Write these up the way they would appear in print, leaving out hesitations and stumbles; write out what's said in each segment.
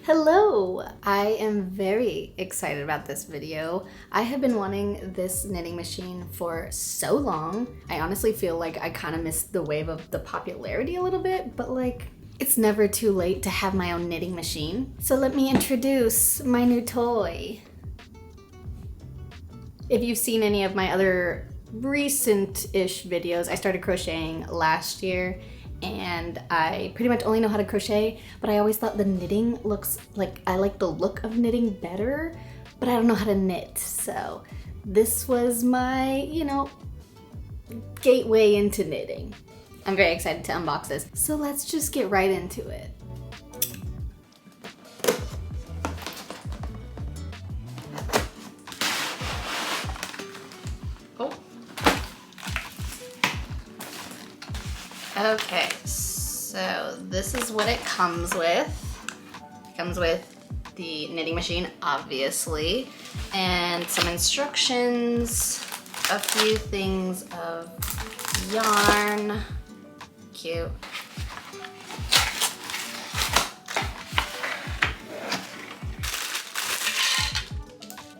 Hello! I am very excited about this video. I have been wanting this knitting machine for so long. I honestly feel like I kind of missed the wave of the popularity a little bit, but like, it's never too late to have my own knitting machine. So let me introduce my new toy. If you've seen any of my other recent-ish videos, I started crocheting last year and I pretty much only know how to crochet, but I always thought the knitting looks like, I like the look of knitting better, but I don't know how to knit. So this was my, gateway into knitting. I'm very excited to unbox this. So let's just get right into it. Okay, so this is what it comes with. It comes with the knitting machine, obviously, and some instructions, a few things of yarn. Cute.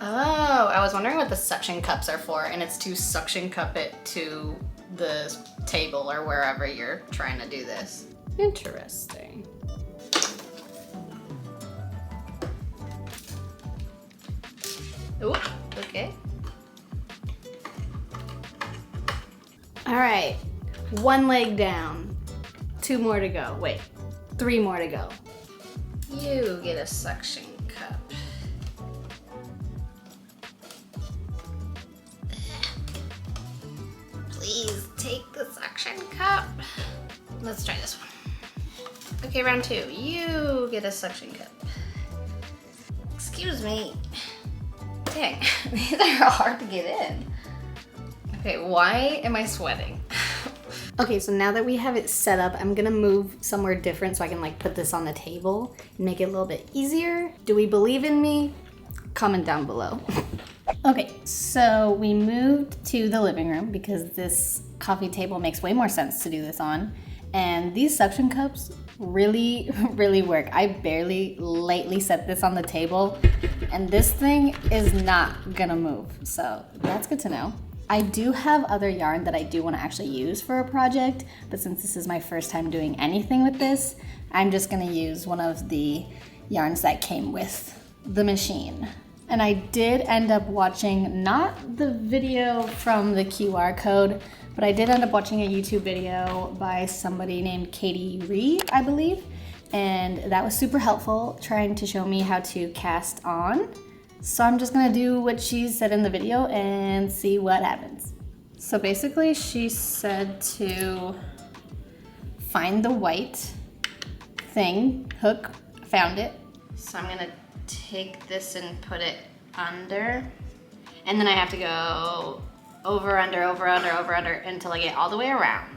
Oh, I was wondering what the suction cups are for, and it's to suction cup it to the table or wherever you're trying to do this. Interesting. Ooh, okay. All right, one leg down, 2 more to go. Wait, 3 more to go. You get a suction cup. Please take the suction cup. Let's try this one. Okay, round 2. You get a suction cup. Excuse me. Dang, these are hard to get in. Okay, why am I sweating? Okay, so now that we have it set up, I'm gonna move somewhere different so I can like put this on the table and make it a little bit easier. Do we believe in me? Comment down below. Okay, so we moved to the living room because this coffee table makes way more sense to do this on. And these suction cups really, really work. I barely lightly set this on the table and this thing is not gonna move. So that's good to know. I do have other yarn that I do want to actually use for a project, but since this is my first time doing anything with this, I'm just gonna use one of the yarns that came with the machine. And I did end up watching, not the video from the QR code, but I did end up watching a YouTube video by somebody named Katie Ree, I believe. And that was super helpful, trying to show me how to cast on. So I'm just gonna do what she said in the video and see what happens. So basically she said to find the white thing, hook, found it. So I'm gonna take this and put it under, and then I have to go over, under, over, under, over, under until I get all the way around.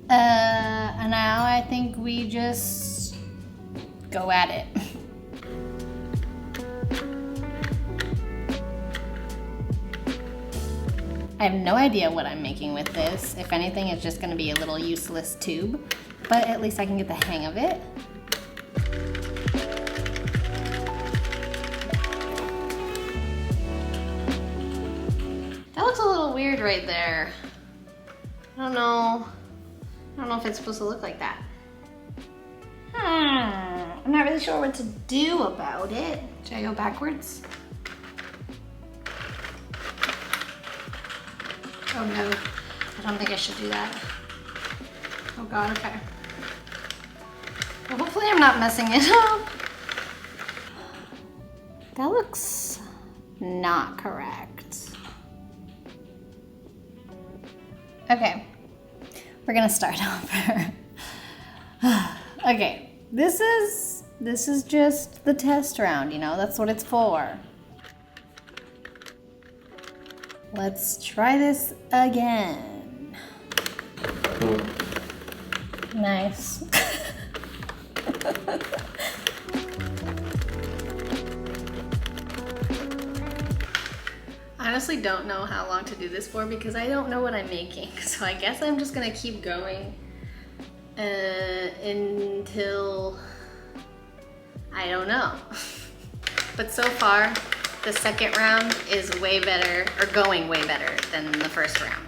And now I think we just go at it. I have no idea what I'm making with this. If anything, it's just gonna be a little useless tube, but at least I can get the hang of it. That looks a little weird right there. I don't know if it's supposed to look like that. I'm not really sure what to do about it. Should I go backwards? Oh no, I don't think I should do that. Oh God, okay. Well, hopefully I'm not messing it up. That looks not correct. Okay, we're gonna start over. Okay, this is just the test round, that's what it's for. Let's try this again. Ooh, nice. I honestly don't know how long to do this for because I don't know what I'm making. So I guess I'm just gonna keep going until I don't know. But so far, the second round is way better, or going way better than the first round.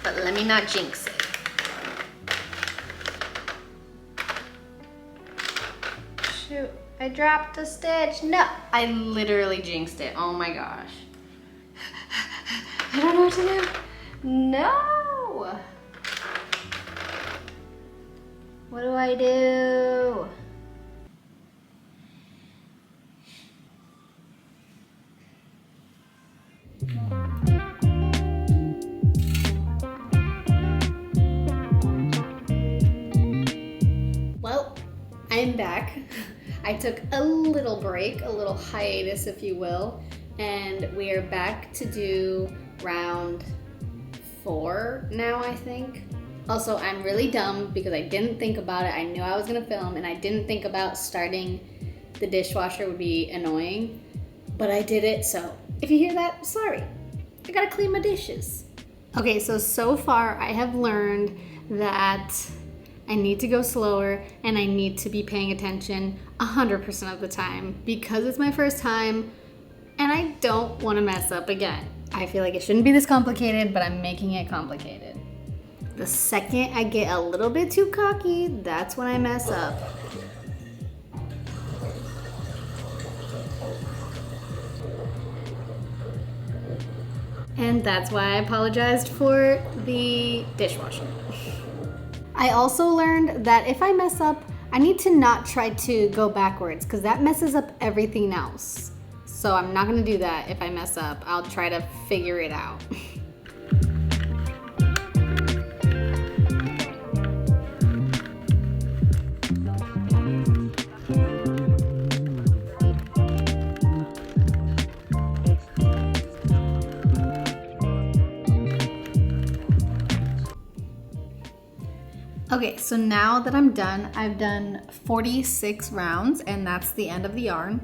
But let me not jinx it. Shoot, I dropped a stitch. No, I literally jinxed it. Oh my gosh. I don't know what to do. No! What do I do? Well, I'm back. I took a little break, a little hiatus if you will, and we are back to do round 4 now, I think. Also, I'm really dumb because I didn't think about it. I knew I was gonna film and I didn't think about starting the dishwasher would be annoying, but I did it, so if you hear that, sorry. I gotta clean my dishes. Okay, so far I have learned that I need to go slower and I need to be paying attention 100% of the time because it's my first time and I don't want to mess up again. I feel like it shouldn't be this complicated, but I'm making it complicated. The second I get a little bit too cocky, that's when I mess up. And that's why I apologized for the dishwasher. I also learned that if I mess up, I need to not try to go backwards because that messes up everything else. So I'm not gonna do that if I mess up. I'll try to figure it out. Okay, so now that I'm done, I've done 46 rounds and that's the end of the yarn.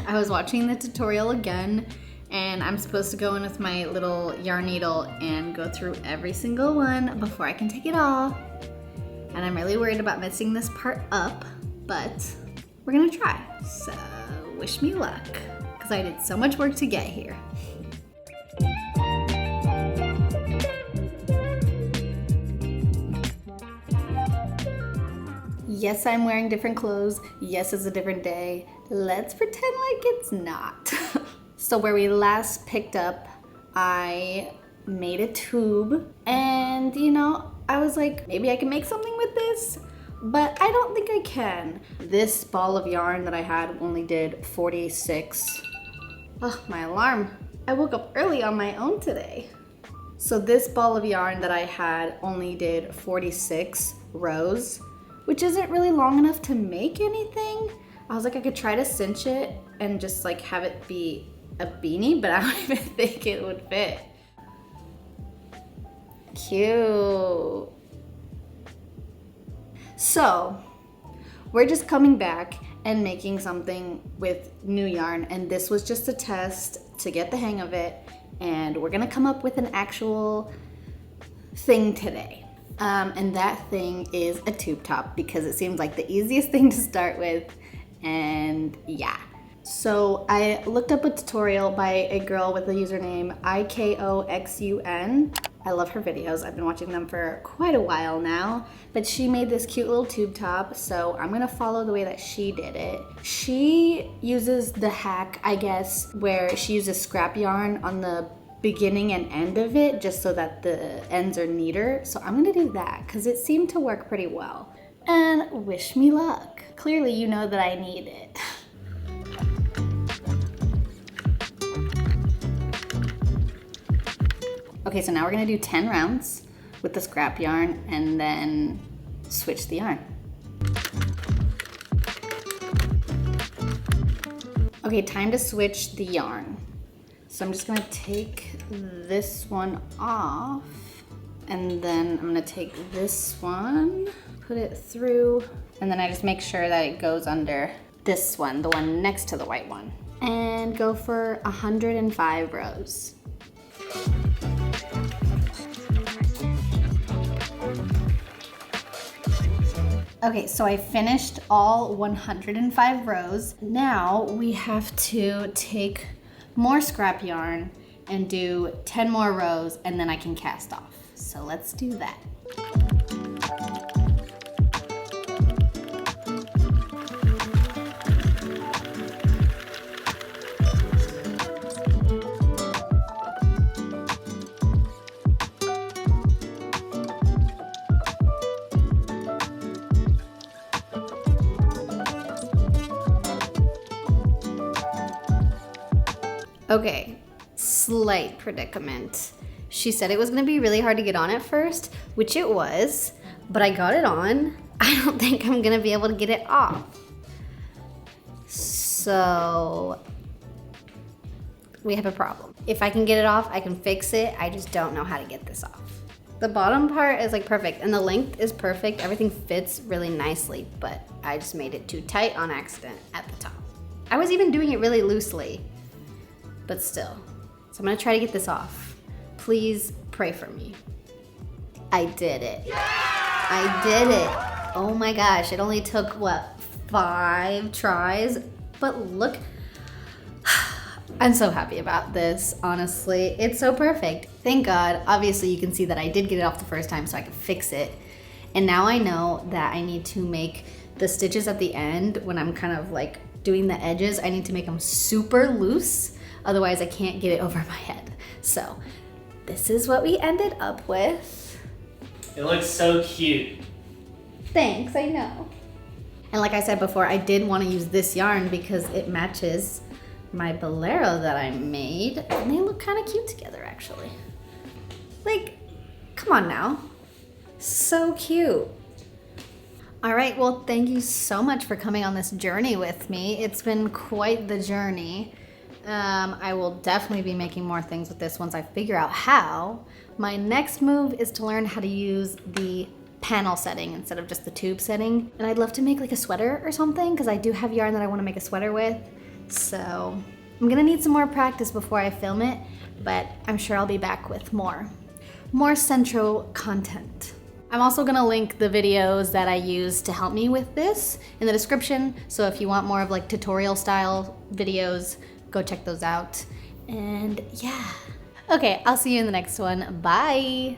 I was watching the tutorial again and I'm supposed to go in with my little yarn needle and go through every single one before I can take it off. And I'm really worried about messing this part up, but we're gonna try. So wish me luck, because I did so much work to get here. Yes, I'm wearing different clothes. Yes, it's a different day. Let's pretend like it's not. So where we last picked up, I made a tube and you know, I was like, maybe I can make something with this, but I don't think I can. This ball of yarn that I had only did 46. Oh, my alarm. I woke up early on my own today. So this ball of yarn that I had only did 46 rows, which isn't really long enough to make anything. I was like, I could try to cinch it and just like have it be a beanie, but I don't even think it would fit. Cute. So, we're just coming back and making something with new yarn, and this was just a test to get the hang of it, and we're gonna come up with an actual thing today. And that thing is a tube top because it seems like the easiest thing to start with, and yeah. So I looked up a tutorial by a girl with the username katiekh.yt. I love her videos. I've been watching them for quite a while now, but she made this cute little tube top, so I'm gonna follow the way that she did it. She uses the hack, I guess, where she uses scrap yarn on the beginning and end of it just so that the ends are neater. So I'm gonna do that because it seemed to work pretty well. And wish me luck. Clearly you know that I need it. Okay, so now we're gonna do 10 rounds with the scrap yarn and then switch the yarn. Okay, time to switch the yarn. So I'm just gonna take this one off. And then I'm gonna take this one, put it through, and then I just make sure that it goes under this one, the one next to the white one. And go for 105 rows. Okay, so I finished all 105 rows. Now we have to take more scrap yarn and do 10 more rows, and then I can cast off. So let's do that. Okay, slight predicament. She said it was gonna be really hard to get on at first, which it was, but I got it on. I don't think I'm gonna be able to get it off. So we have a problem. If I can get it off, I can fix it. I just don't know how to get this off. The bottom part is like perfect and the length is perfect. Everything fits really nicely, but I just made it too tight on accident at the top. I was even doing it really loosely, but still. So I'm gonna try to get this off. Please pray for me. I did it. Yeah! I did it. Oh my gosh, it only took, what, 5 tries? But look, I'm so happy about this, honestly. It's so perfect. Thank God. Obviously you can see that I did get it off the first time so I could fix it. And now I know that I need to make the stitches at the end when I'm kind of like doing the edges, I need to make them super loose. Otherwise I can't get it over my head. So this is what we ended up with. It looks so cute. Thanks, I know. And like I said before, I did want to use this yarn because it matches my bolero that I made. And they look kind of cute together, actually. Like, come on now. So cute. All right, well, thank you so much for coming on this journey with me. It's been quite the journey. I will definitely be making more things with this once I figure out how. My next move is to learn how to use the panel setting instead of just the tube setting. And I'd love to make like a sweater or something because I do have yarn that I want to make a sweater with. So I'm gonna need some more practice before I film it, but I'm sure I'll be back with more Sentro content. I'm also gonna link the videos that I use to help me with this in the description. So if you want more of like tutorial style videos, go check those out. And yeah. Okay, I'll see you in the next one. Bye.